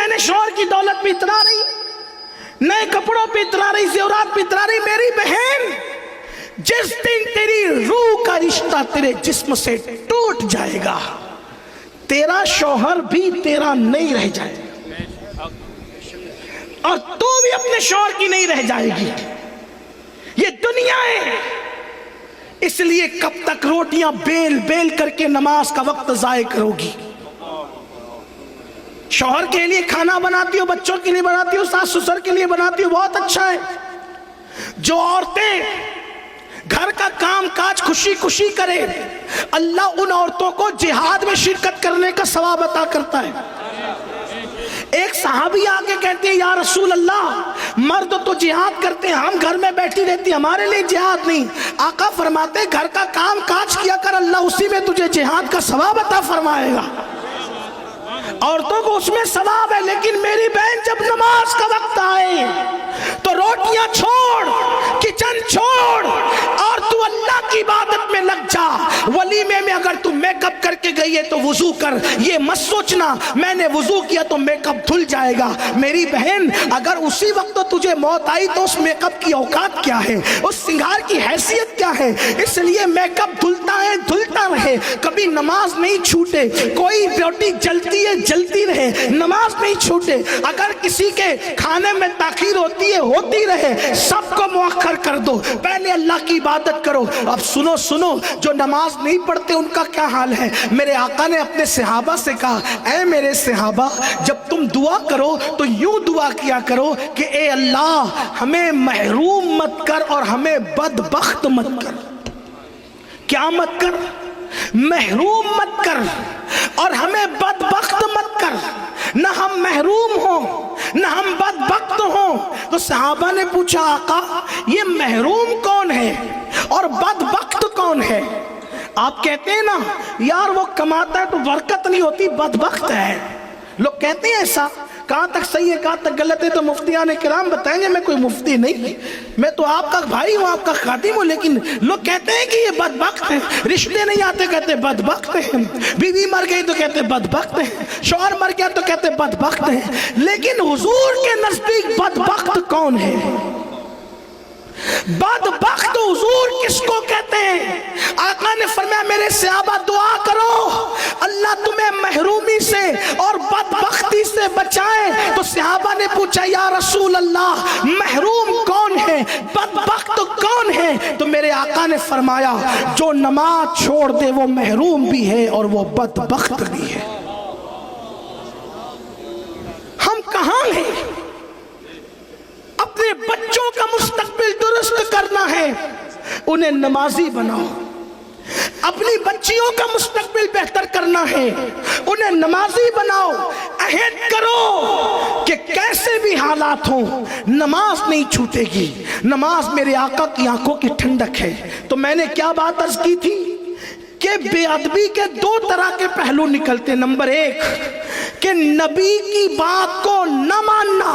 نے شوہر کی دولت پہ اترا رہی, نئے کپڑوں پہ اترا رہی, زیورات پہ اترا رہی. میری بہن, جس دن تیری روح کا رشتہ تیرے جسم سے ٹوٹ جائے گا, تیرا شوہر بھی تیرا نہیں رہ جائے گا, اور تو بھی اپنے شوہر کی نہیں رہ جائے گی. یہ دنیا ہے. اس لیے کب تک روٹیاں بیل بیل کر کے نماز کا وقت ضائع کرو گی؟ شوہر کے لیے کھانا بناتی ہو, بچوں کے لیے بناتی ہو, ساس سسر کے لیے بناتی ہو, بہت اچھا ہے. جو عورتیں گھر کا کام کاج خوشی خوشی کرے, اللہ ان عورتوں کو جہاد میں شرکت کرنے کا ثواب عطا کرتا ہے. ایک صحابی آگے کہتے ہیں یا رسول اللہ, مرد تو جہاد کرتے ہیں, ہم گھر میں بیٹھی رہتی, ہمارے لیے جہاد نہیں. آقا فرماتے گھر کا کام کاج کیا کر, اللہ اسی میں تجھے جہاد کا ثواب عطا فرمائے گا. عورتوں کو اس میں ثواب ہے, لیکن میری بہن جب نماز کا وقت آئے تو روٹیاں چھوڑ, کچن چھوڑ, اور تو اللہ کی عبادت میں لگ جا. ولیمے میں اگر تو میک اپ کر کے گئی ہے تو وضو کر, یہ مت سوچنا میں نے وضو کیا تو میک اپ دھل جائے گا. میری بہن اگر اسی وقت تجھے موت آئی تو اس میک اپ کی اوقات کیا ہے, اس سنگار کی حیثیت کیا ہے. اس لیے میک اپ دھلتا ہے, دھلتا رہے, کبھی نماز نہیں چھوٹے. کوئی بیوٹی جلتی ہے, جلتی رہے, نماز نہیں چھوٹے. اگر کسی کے کھانے میں تاخیر ہوتی ہے, ہوتی رہے, سب کو مؤخر کر دو, پہلے اللہ کی عبادت کرو. اب سنو سنو, جو نماز نہیں پڑھتے ان کا کیا حال ہے. میرے آقا نے اپنے صحابہ سے کہا, اے میرے صحابہ, جب تم دعا کرو تو یوں دعا کیا کرو کہ اے اللہ ہمیں محروم مت کر اور ہمیں بدبخت مت کر. کیا مت کر؟ محروم مت کر اور ہمیں بدبخت مت کر. نہ ہم محروم ہوں نہ ہم بدبخت ہوں. تو صحابہ نے پوچھا آقا یہ محروم کون ہے اور بدبخت کون ہے؟ آپ کہتے ہیں نا یار وہ کماتا ہے تو برکت نہیں ہوتی, بدبخت ہے. لوگ کہتے ہیں ایسا. کہاں تک صحیح ہے کہاں تک غلط ہے تو مفتیان کرام بتائیں گے. میں کوئی مفتی نہیں, میں تو آپ کا بھائی ہوں, آپ کا خادم ہوں. لیکن لوگ کہتے ہیں کہ یہ بدبخت ہے, رشتے نہیں آتے کہتے بدبخت ہیں, بیوی مر گئی تو کہتے بدبخت ہیں, شوہر مر گیا تو کہتے بدبخت ہیں. لیکن حضور کے نزدیک بدبخت کون ہے؟ بدبخت حضور کس کو کہتے ہیں؟ آقا نے فرمایا میرے صحابہ دعا کرو اللہ تمہیں محرومی سے اور بدبختی سے بچائے. تو صحابہ نے پوچھا یا رسول اللہ محروم کون ہے, بدبخت کون ہے؟ تو میرے آقا نے فرمایا جو نماز چھوڑ دے وہ محروم بھی ہے اور وہ بدبخت بھی ہے. ہم کہاں ہیں؟ اپنے بچوں کا مستقبل درست کرنا ہے, انہیں نمازی بناؤ. اپنی بچیوں کا مستقبل بہتر کرنا ہے, انہیں نمازی بناؤ. عہد کرو کہ کیسے بھی حالات ہوں نماز نہیں چھوٹے گی. نماز میرے آقا کی آنکھوں کی ٹھنڈک ہے. تو میں نے کیا بات عرض کی تھی کہ بے ادبی کے دو طرح کے پہلو نکلتے. نمبر ایک کہ نبی کی بات کو نہ ماننا,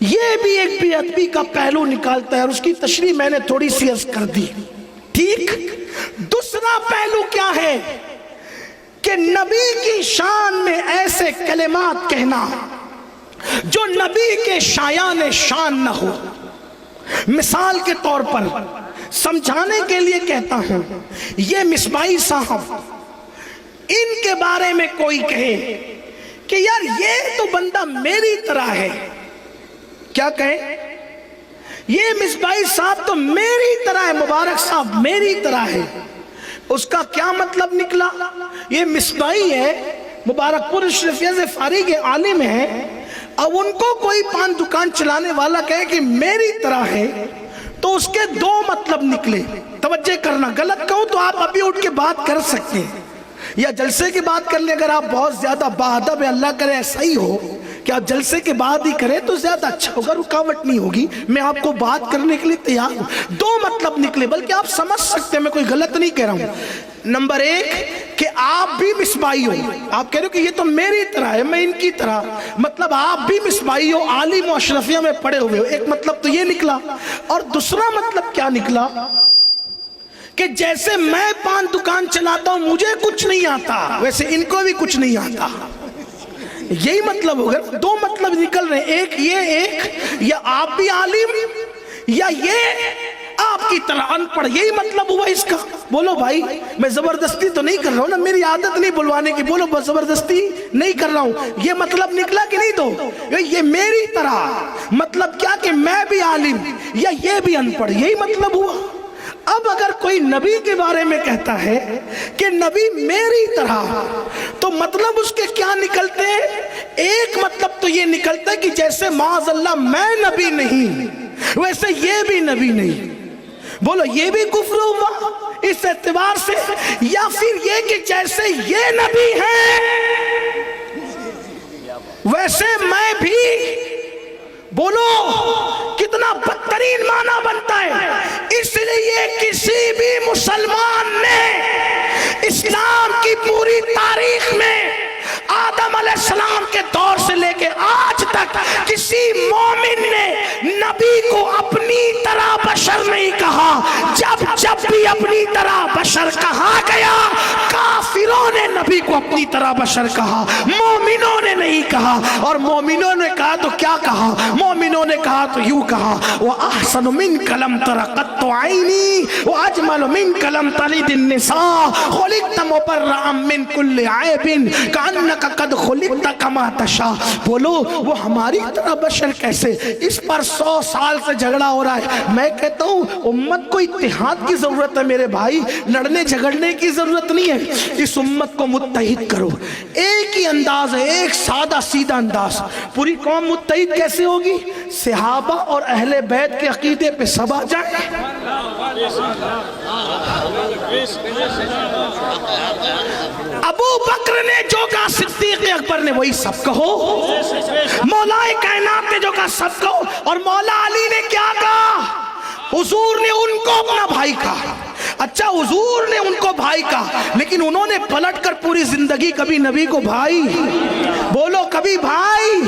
یہ بھی ایک بے ادبی کا پہلو نکالتا ہے, اور اس کی تشریح میں نے تھوڑی سی عرض کر دی. ٹھیک. دوسرا پہلو کیا ہے کہ نبی کی شان میں ایسے کلمات کہنا جو نبی کے شایان شان نہ ہو. مثال کے طور پر سمجھانے کے لیے کہتا ہوں, یہ مصباحی صاحب ان کے بارے میں کوئی کہے کہ یار یہ تو بندہ میری طرح ہے, کیا کہیں یہ مصباحی صاحب تو میری طرح ہے, مبارک صاحب میری طرح ہے. اس کا کیا مطلب نکلا؟ یہ مصباحی ہے, مبارک پور اشرفیہ سے فارغ عالم ہے, اب ان کو کوئی پان دکان چلانے والا کہے کہ میری طرح ہے تو اس کے دو مطلب نکلے. توجہ کرنا, غلط کہوں تو آپ ابھی اٹھ کے بات کر سکتے ہیں یا جلسے کی بات کر لیں. اگر آپ بہت زیادہ باادب ہے, اللہ کرے ایسا ہی ہو کہ آپ جلسے کے بعد ہی کریں تو زیادہ اچھا ہوگا, رکاوٹ نہیں ہوگی. میں آپ کو بات کرنے کے لیے تیار ہوں. دو مطلب نکلے, بلکہ آپ سمجھ سکتے ہیں, میں کوئی غلط نہیں کہہ رہا ہوں. نمبر ایک کہ آپ بھی مصباحی ہو, آپ کہہ رہے ہو کہ یہ تو میری طرح ہے, میں ان کی طرح, مطلب آپ بھی مصباحی ہو, عالم و اشرفیہ میں پڑے ہوئے ہو. ایک مطلب تو یہ نکلا. اور دوسرا مطلب کیا نکلا کہ جیسے میں پان دکان چلاتا ہوں مجھے کچھ نہیں آتا, ویسے ان کو بھی کچھ نہیں آتا. یہی مطلب ہوگا. دو مطلب نکل رہے ہیں, ایک یہ, ایک یا آپ بھی عالم یا یہ آپ کی طرح ان پڑھ, یہی مطلب ہوا اس کا. بولو بھائی میں زبردستی تو نہیں کر رہا ہوں نا, میری عادت نہیں بلوانے کی, بولو بس زبردستی نہیں کر رہا ہوں. یہ مطلب نکلا کہ نہیں؟ دو یہ میری طرح مطلب کیا کہ میں بھی عالم یا یہ بھی ان پڑھ, یہی مطلب ہوا. اب اگر کوئی نبی کے بارے میں کہتا ہے کہ نبی میری طرح, تو مطلب اس کے کیا نکلتے ہیں؟ ایک مطلب تو یہ نکلتا ہے کہ جیسے معاذ اللہ میں نبی نہیں ویسے یہ بھی نبی نہیں. بولو یہ بھی کفر ہوا اس اعتبار سے, یا پھر یہ کہ جیسے یہ نبی ہے ویسے میں بھی. بولو کتنا بدترین معنی بنتا ہے. اس لیے کسی بھی مسلمان نے اسلام کی پوری تاریخ میں آدم علیہ السلام کے دور سے لے کے آج تک کسی مومن نے نبی کو اپنی طرح بشر نہیں کہا. جب جب بھی اپنی طرح بشر کہا گیا, کافروں نے نبی کو اپنی طرح بشر کہا, مومنوں نے نہیں کہا. اور مومنوں نے کہا تو کیا کہا؟ مومنوں نے کہا تو یوں کہا, وَأَحْسَنُ مِنْكَ لَمْ تَرَ قَطُّ عَيْنِي وَأَجْمَلُ مِنْكَ لَمْ تَلِدِ النِّسَاءُ خُلِقْتَ مُبَرَّأً مِنْ كُلِّ عَيْبٍ كَأَنَّكَ قَدْ خُلِقْتَ كَمَا تَشَاءُ. بولو وہ ہماری طرح بشر کیسے؟ اس پر 100 سال سے جھگڑا ہو رہا ہے. میں کہتا ہوں امت کو اتحاد کی ضرورت ہے میرے بھائی, لڑنے جھگڑنے کی ضرورت نہیں ہے. اس امت کو متحد کرو, ایک ہی انداز ہے, ایک سادہ سیدھا انداز. پوری قوم متحد کیسے ہوگی؟ صحابہ اور اہل بیت کے عقیدے پہ سب آ جائیں. ابو بکر نے جو کہا صدیق اکبر نے وہی سب کہو, مولا کائنات نے جو کہا سب کہو. اور مولا علی نے کیا کہا؟ حضور نے ان کو اپنا بھائی کہا. اچھا حضور نے ان کو بھائی کہا, لیکن انہوں نے پلٹ کر پوری زندگی کبھی نبی کو بھائی, بولو کبھی بھائی,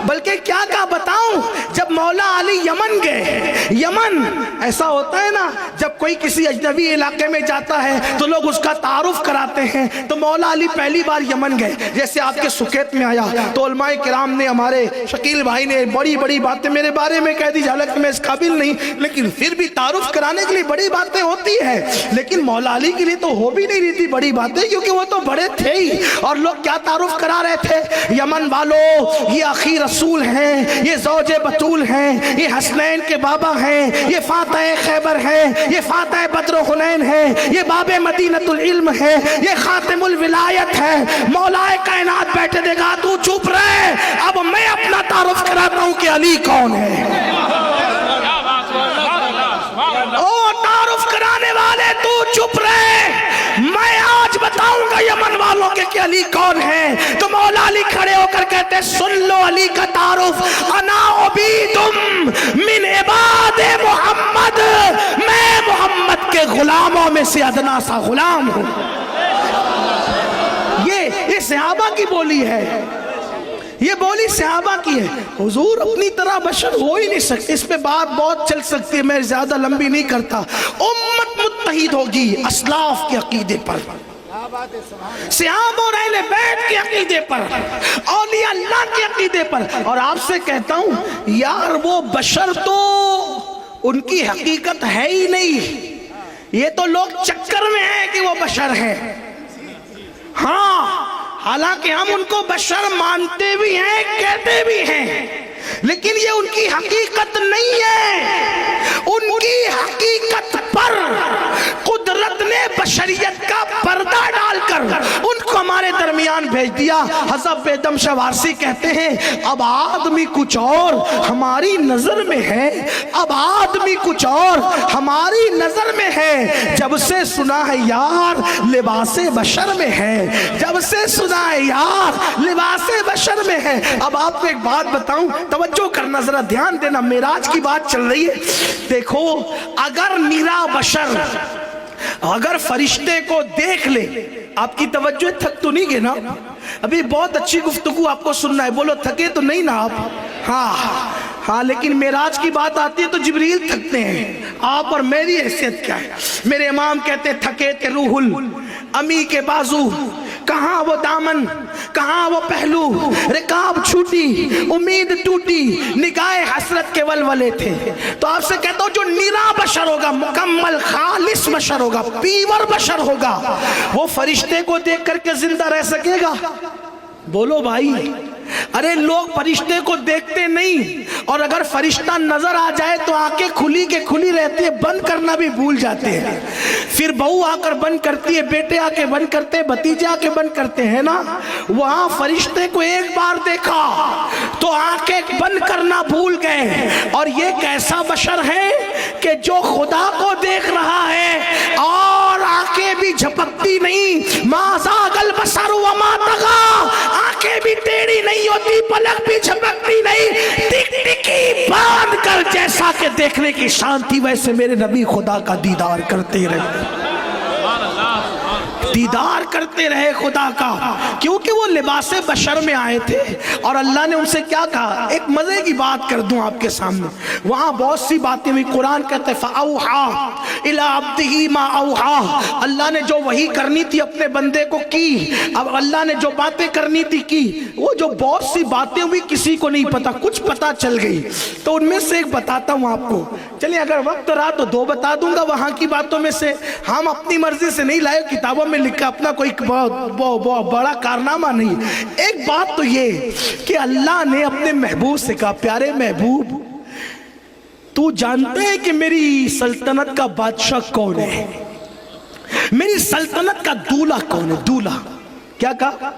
بلکہ کیا کہا بتاؤں؟ جب مولا علی یمن گئے, یمن ایسا ہوتا ہے نا جب کوئی کسی اجنبی علاقے میں جاتا ہے تو لوگ اس کا تعارف کراتے ہیں. تو مولا علی پہلی بار یمن گئے, جیسے آپ کے سکیت میں آیا تو علماء کرام نے, ہمارے شکیل بھائی نے بڑی بڑی باتیں میرے بارے میں کہہ دی, حالانکہ میں اس قابل نہیں, لیکن پھر بھی تعارف کرانے کے لیے بڑی باتیں ہوتی ہیں. لیکن مولا علی کے لیے تو ہو بھی نہیں رہی تھی بڑی باتیں, کیونکہ وہ تو بڑے تھے ہی. اور لوگ کیا تعارف کرا رہے تھے؟ یمن والوں یہ اخی رسول ہیں, یہ زوج بطول ہیں, یہ حسنین کے بابا ہیں, یہ فاتح خیبر ہیں, یہ فاتح بدر و حنین ہیں, یہ باب مدینۃ العلم ہے, یہ خاتم الولایت ہے. مولا کائنات بیٹھے دے گا تو چپ رہے, اب میں اپنا تعارف کراتا ہوں کہ علی کون ہے. تعارف کرانے والے تو چپ رہے, میں آج بتاؤں گا یمن والوں کے کہ علی کون ہے. تو مولا علی کھڑے ہو کر کہتے سن لو علی کا تعارف, انا عبیدم من عباد محمد, میں محمد کے غلاموں میں سے ادنا سا غلام ہوں. یہ صحابہ کی بولی ہے, یہ بولی صحابہ کی ہے. حضور اپنی طرح بشر ہو ہی نہیں سکتے. اس پہ بات بہت چل سکتی ہے, میں زیادہ لمبی نہیں کرتا. امت متحد ہوگی اسلاف کے عقیدے پر, صحابہ اور اہل بیت کے عقیدے پر, اولیاء اللہ کے عقیدے پر. اور آپ سے کہتا ہوں یار وہ بشر تو ان کی حقیقت ہے ہی نہیں, یہ تو لوگ چکر میں ہیں کہ وہ بشر ہیں. ہاں حالانکہ ہم ان کو بشر مانتے بھی ہیں, کہتے بھی ہیں, لیکن یہ ان کی حقیقت نہیں ہے. ان کی حقیقت پر قدرت نے بشریت کا پردہ ڈال کر ان کو ہمارے درمیان بھیج دیا. حضرت بیدم شاہ وارسی کہتے ہیں اب آدمی کچھ اور ہماری نظر میں ہے, اب آدمی کچھ اور ہماری نظر میں ہے. جب سے سنا ہے یار لباس بشر میں ہے, جب سے سنا ہے یار لباس بشر میں ہے. اب آپ کو ایک بات بتاؤں, توجہ کرنا ذرا دھیان دینا, معراج کی بات چل رہی ہے. دیکھو اگر نیرا بشر اگر فرشتے کو دیکھ لے, آپ کی توجہ تھک تو نہیں گے نا؟ ابھی بہت اچھی گفتگو آپ کو سننا ہے, بولو تھکے تو نہیں نا آپ؟ ہاں لیکن معراج کی بات آتی ہے تو جبریل تھکتے ہیں. آپ اور میری حیثیت کیا ہے؟ میرے امام کہتے ہیں تھکے تھے روح الامی کے بازو, کہاں وہ دامن کہاں وہ پہلو، رکاب چھوٹی، امید ٹوٹی، نگاہ حسرت کے ولولے تھے۔ تو آپ سے کہتا ہوں جو نیرا بشر ہوگا، مکمل خالص بشر ہوگا، پیور بشر ہوگا، وہ فرشتے کو دیکھ کر کے زندہ رہ سکے گا؟ بولو بھائی۔ ارے لوگ فرشتے کو دیکھتے نہیں، اور اگر فرشتہ نظر آ جائے تو آنکھیں کھلی کے کھلی رہتی ہے، بند کرنا بھی بھول جاتے ہیں۔ پھر بہو آ کر بند کرتی ہے، بیٹے آ کے بند کرتے ہیں، بھتیجے آ کے بند کرتے ہیں نا۔ وہاں فرشتے کو ایک بار دیکھا تو آنکھیں بند کرنا بھول گئے۔ اور یہ کیسا بشر ہے کہ جو خدا کو دیکھ رہا ہے اور آنکھیں بھی جھپکتی نہیں۔ ما زاغ البصر وما طغى، آنکھیں بھی ٹیڑھی نہیں ہوتی، پلک بھی جھپکتی نہیں، ٹک ٹکی باندھ کر جیسا کہ دیکھنے کی شان تھی ویسے میرے نبی خدا کا دیدار کرتے رہے، دیدار کرتے رہے خدا کا، کیونکہ وہ لباس بشر میں آئے تھے۔ اور اللہ نے ان سے کیا کہا؟ ایک مزے کی بات کر دوں آپ کے سامنے، وہاں بہت سی باتیں ہوئی۔ قرآن کہتے فَأَوْحَى إِلَىٰ عَبْدِهِ مَا أَوْحَى، اللہ نے جو وحی کرنی تھی اپنے بندے کو کی۔ اب اللہ نے جو باتیں کرنی تھی کی، وہ جو بہت سی باتیں ہوئی کسی کو نہیں پتا، کچھ پتا چل گئی، تو ان میں سے ایک بتاتا ہوں آپ کو۔ چلیے اگر وقت رہا تو دو بتا دوں گا وہاں کی باتوں میں سے، ہم اپنی مرضی سے نہیں لائے، کتابوں میں لکھا، اپنا کوئی بہت بڑا کارنامہ نہیں۔ ایک بات تو یہ کہ اللہ نے اپنے محبوب سے کہا، پیارے محبوب تو جانتے ہے کہ میری سلطنت کا بادشاہ کون ہے، میری سلطنت کا دولہ کون ہے؟ دولہ کیا کہا؟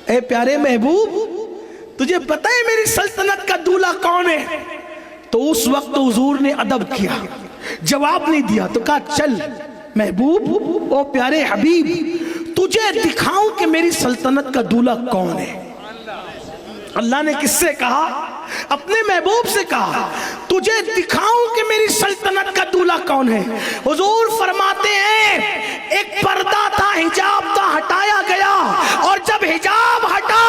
اے پیارے محبوب تجھے پتہ ہے میری سلطنت کا دولہ کون ہے؟ تو اس وقت حضور نے ادب کیا، جواب نہیں دیا، تو کہا چل محبوب او پیارے حبیب تجھے دکھاؤں کہ میری سلطنت کا دولہ کون ہے۔ اللہ نے کس سے کہا؟ اپنے محبوب سے کہا تجھے دکھاؤں کہ میری سلطنت کا دولہ کون ہے۔ حضور فرماتے ہیں ایک پردہ تھا، حجاب تھا، ہٹایا گیا، اور جب حجاب ہٹا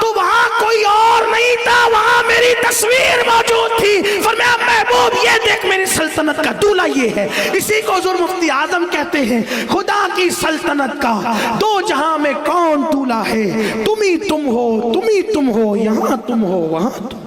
تو وہاں کوئی اور نہیں تھا، وہاں میری تصویر موجود تھی۔ فرمایا محبوب یہ دیکھ میری سلطنت کا دولہ یہ ہے۔ اسی کو حضور مفتی اعظم کہتے ہیں خدا کی سلطنت کا دو جہاں میں کون دولہ ہے، تم ہی تم ہو، تم ہی تم ہو، یہاں تم ہو وہاں تم۔